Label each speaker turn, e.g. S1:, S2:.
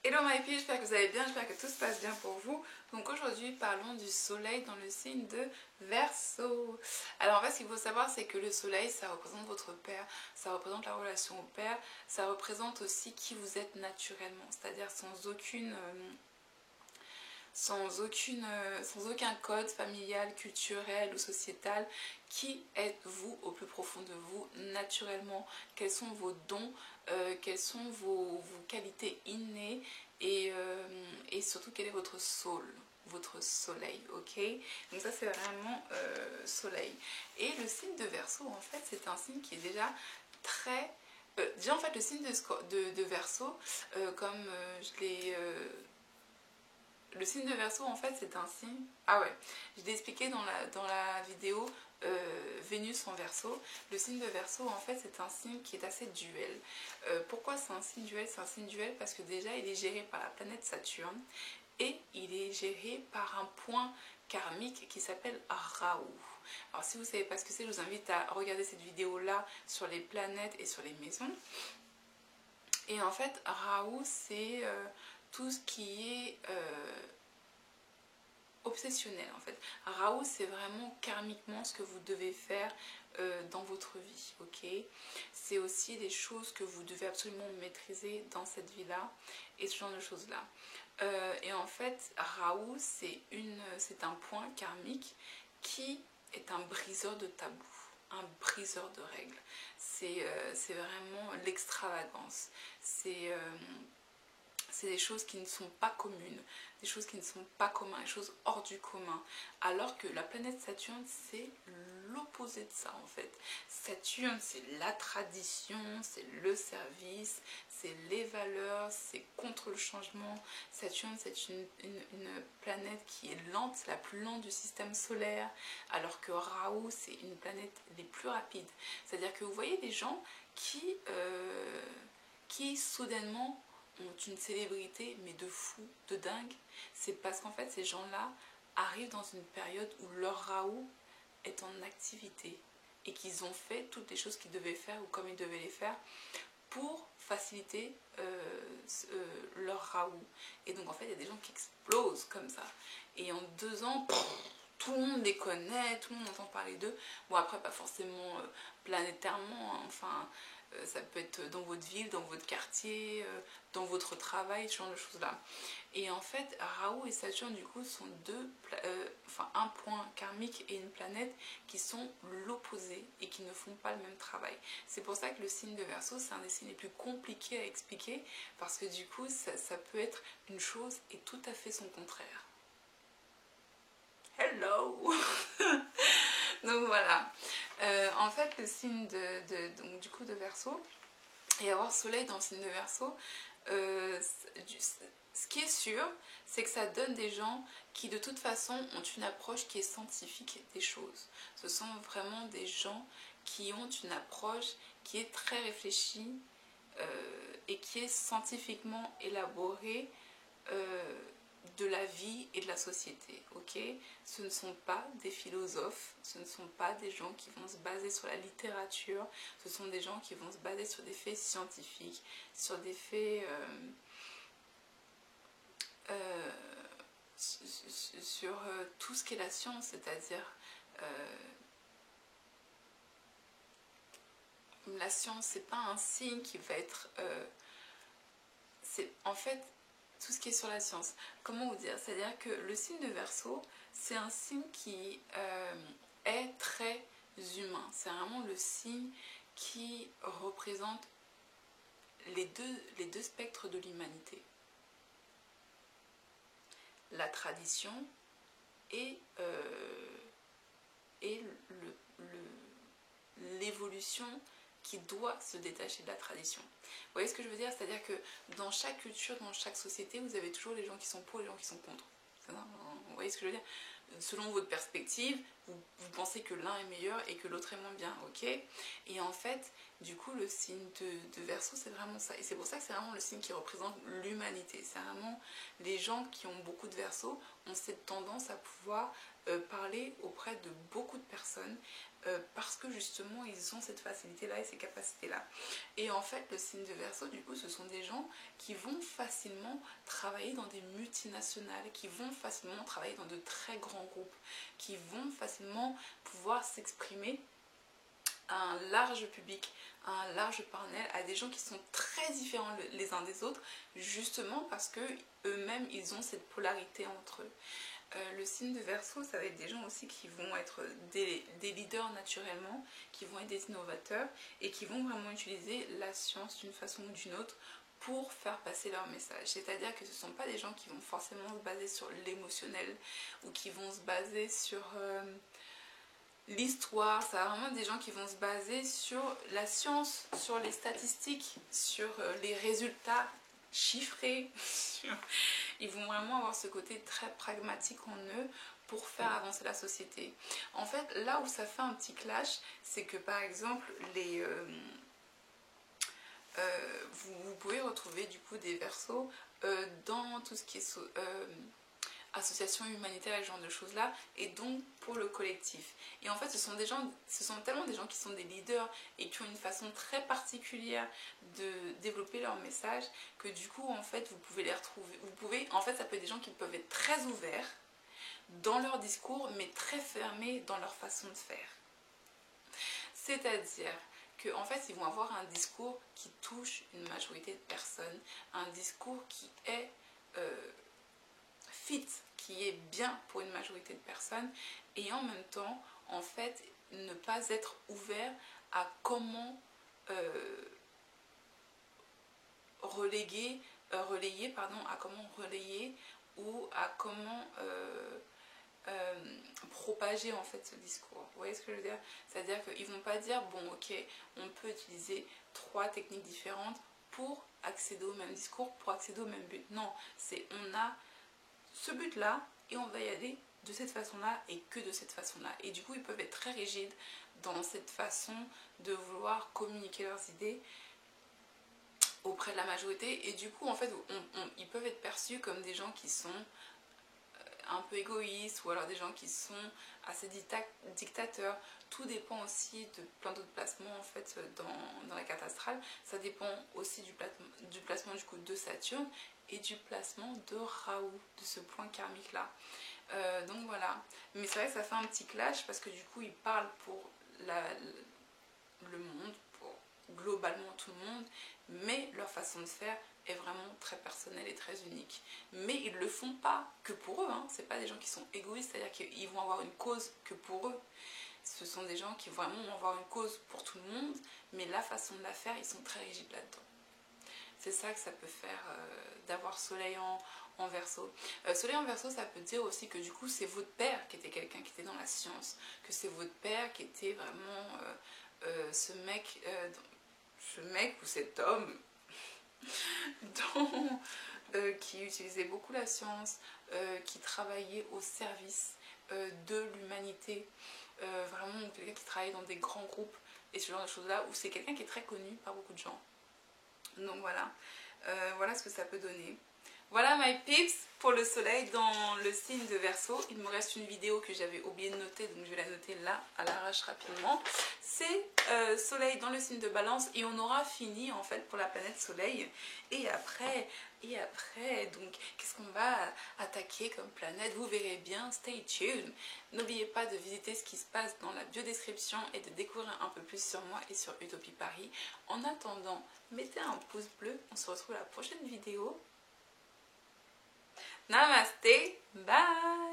S1: Hello my filles, j'espère que vous allez bien, j'espère que tout se passe bien pour vous. Donc aujourd'hui parlons du soleil dans le signe de Verseau. Alors en fait ce qu'il faut savoir c'est que le soleil ça représente votre père, ça représente la relation au père, ça représente aussi qui vous êtes naturellement, c'est-à-dire sans aucun code familial, culturel ou sociétal. Qui êtes-vous au plus profond de vous naturellement? Quels sont vos dons? Quelles sont vos qualités innées? Et surtout quel est votre soul, votre soleil, ok? Donc ça c'est vraiment soleil. Et le signe de Verseau en fait c'est un signe qui est déjà très... déjà en fait le signe de Verseau, comme je l'ai... le signe de Verseau en fait c'est un signe... Ah ouais, je l'ai expliqué dans la vidéo Vénus en Verseau. Le signe de Verseau en fait c'est un signe qui est assez duel. Pourquoi c'est un signe duel? C'est un signe duel parce que déjà il est géré par la planète Saturne et il est géré par un point karmique qui s'appelle Rahu. Alors si vous ne savez pas ce que c'est, je vous invite à regarder cette vidéo là sur les planètes et sur les maisons. Et en fait Rahu c'est tout ce qui est obsessionnel en fait. Rahu c'est vraiment karmiquement ce que vous devez faire dans votre vie, ok? C'est aussi des choses que vous devez absolument maîtriser dans cette vie là et ce genre de choses là. Et en fait Rahu c'est un point karmique qui est un briseur de tabous, un briseur de règles. C'est vraiment l'extravagance, c'est des choses qui ne sont pas communes, des choses qui ne sont pas communes, des choses hors du commun. Alors que la planète Saturne, c'est l'opposé de ça en fait. Saturne, c'est la tradition, c'est le service, c'est les valeurs, c'est contre le changement. Saturne, c'est une planète qui est lente, c'est la plus lente du système solaire, alors que Rahu, c'est une planète les plus rapides. C'est-à-dire que vous voyez des gens qui soudainement ont une célébrité mais de fou, de dingue, c'est parce qu'en fait ces gens-là arrivent dans une période où leur Rahu est en activité et qu'ils ont fait toutes les choses qu'ils devaient faire ou comme ils devaient les faire pour faciliter leur Rahu. Et donc en fait il y a des gens qui explosent comme ça et en 2 ans tout le monde les connaît, tout le monde entend parler d'eux. Bon après pas forcément planétairement, hein, enfin ça peut être dans votre ville, dans votre quartier, dans votre travail, ce genre de choses là. Et en fait Rahu et Saturne du coup sont un point karmique et une planète qui sont l'opposé et qui ne font pas le même travail. C'est pour ça que le signe de Verseau c'est un des signes les plus compliqués à expliquer parce que du coup ça peut être une chose et tout à fait son contraire. Hello. Donc voilà. En fait le signe donc, du coup de Verseau et avoir soleil dans le signe de Verseau, ce qui est sûr c'est que ça donne des gens qui de toute façon ont une approche qui est scientifique des choses. Ce sont vraiment des gens qui ont une approche qui est très réfléchie et qui est scientifiquement élaborée de la vie et de la société, ok? Ce ne sont pas des philosophes, ce ne sont pas des gens qui vont se baser sur la littérature, ce sont des gens qui vont se baser sur des faits scientifiques, sur des faits... sur tout ce qu'est la science, c'est-à-dire la science, c'est pas un signe qui va être... c'est en fait tout ce qui est sur la science. Comment vous dire? C'est-à-dire que le signe de Verseau, c'est un signe qui est très humain. C'est vraiment le signe qui représente les deux spectres de l'humanité. La tradition et l'évolution qui doit se détacher de la tradition. Vous voyez ce que je veux dire? C'est-à-dire que dans chaque culture, dans chaque société, vous avez toujours les gens qui sont pour et les gens qui sont contre. Vous voyez ce que je veux dire? selon votre perspective, vous pensez que l'un est meilleur et que l'autre est moins bien, ok? Et en fait, du coup, le signe de Verseau, c'est vraiment ça. Et c'est pour ça que c'est vraiment le signe qui représente l'humanité. C'est vraiment les gens qui ont beaucoup de Verseau ont cette tendance à pouvoir parler auprès de beaucoup de personnes parce que justement, ils ont cette facilité-là et ces capacités-là. Et en fait, le signe de Verseau, du coup, ce sont des gens qui vont facilement travailler dans des multinationales, qui vont facilement travailler dans de très grands groupes, qui vont facilement pouvoir s'exprimer à un large public, à un large panel, à des gens qui sont très différents les uns des autres, justement parce que eux-mêmes, ils ont cette polarité entre eux. Le signe de Verseau, ça va être des gens aussi qui vont être des leaders naturellement, qui vont être des innovateurs et qui vont vraiment utiliser la science d'une façon ou d'une autre pour faire passer leur message. C'est-à-dire que ce ne sont pas des gens qui vont forcément se baser sur l'émotionnel ou qui vont se baser sur l'histoire. Ça va vraiment des gens qui vont se baser sur la science, sur les statistiques, sur les résultats chiffrés. Ils vont vraiment avoir ce côté très pragmatique en eux pour faire avancer la société. En fait, là où ça fait un petit clash, c'est que par exemple, vous pouvez retrouver du coup des Verseaux dans tout ce qui est association humanitaire et ce genre de choses là, et donc pour le collectif. Et en fait, ce sont tellement des gens qui sont des leaders et qui ont une façon très particulière de développer leur message que du coup, en fait, vous pouvez les retrouver. En fait, ça peut être des gens qui peuvent être très ouverts dans leur discours, mais très fermés dans leur façon de faire. C'est-à-dire que en fait, ils vont avoir un discours qui touche une majorité de personnes, un discours qui est fit, qui est bien pour une majorité de personnes, et en même temps, en fait, ne pas être ouvert à comment relayer ou à comment propager en fait ce discours. Vous voyez ce que je veux dire? C'est-à-dire qu'ils vont pas dire bon ok, on peut utiliser 3 techniques différentes pour accéder au même discours, pour accéder au même but. Non, c'est on a ce but là et on va y aller de cette façon là et que de cette façon là. Et du coup ils peuvent être très rigides dans cette façon de vouloir communiquer leurs idées auprès de la majorité, et du coup en fait ils peuvent être perçus comme des gens qui sont un peu égoïstes, ou alors des gens qui sont assez dictateurs. Tout dépend aussi de plein d'autres placements en fait dans la carte astrale. Ça dépend aussi du placement du coup de Saturne et du placement de Raoult, de ce point karmique là. Donc voilà, mais c'est vrai que ça fait un petit clash parce que du coup ils parlent pour le monde, pour globalement tout le monde, mais leur façon de faire est vraiment très personnelle et très unique. Mais ils le font pas que pour eux, hein. C'est pas des gens qui sont égoïstes, c'est-à-dire qu'ils vont avoir une cause que pour eux. Ce sont des gens qui vraiment vont avoir une cause pour tout le monde, mais la façon de la faire, ils sont très rigides là-dedans. C'est ça que ça peut faire d'avoir Soleil en Verseau. Soleil en Verseau, ça peut dire aussi que du coup c'est votre père qui était quelqu'un qui était dans la science, que c'est votre père qui était vraiment ce mec ou cet homme qui utilisait beaucoup la science, qui travaillait au service de l'humanité, vraiment quelqu'un qui travaillait dans des grands groupes et ce genre de choses là, où c'est quelqu'un qui est très connu par beaucoup de gens. Donc voilà, voilà ce que ça peut donner. Voilà my peeps pour le soleil dans le signe de Verseau. Il me reste une vidéo que j'avais oublié de noter, donc je vais la noter là à l'arrache rapidement. C'est soleil dans le signe de Balance et on aura fini en fait pour la planète soleil. Et après, donc qu'est-ce qu'on va attaquer comme planète? Vous verrez bien, stay tuned. N'oubliez pas de visiter ce qui se passe dans la biodescription et de découvrir un peu plus sur moi et sur Utopie Paris. En attendant, mettez un pouce bleu, on se retrouve à la prochaine vidéo. Namaste, bye.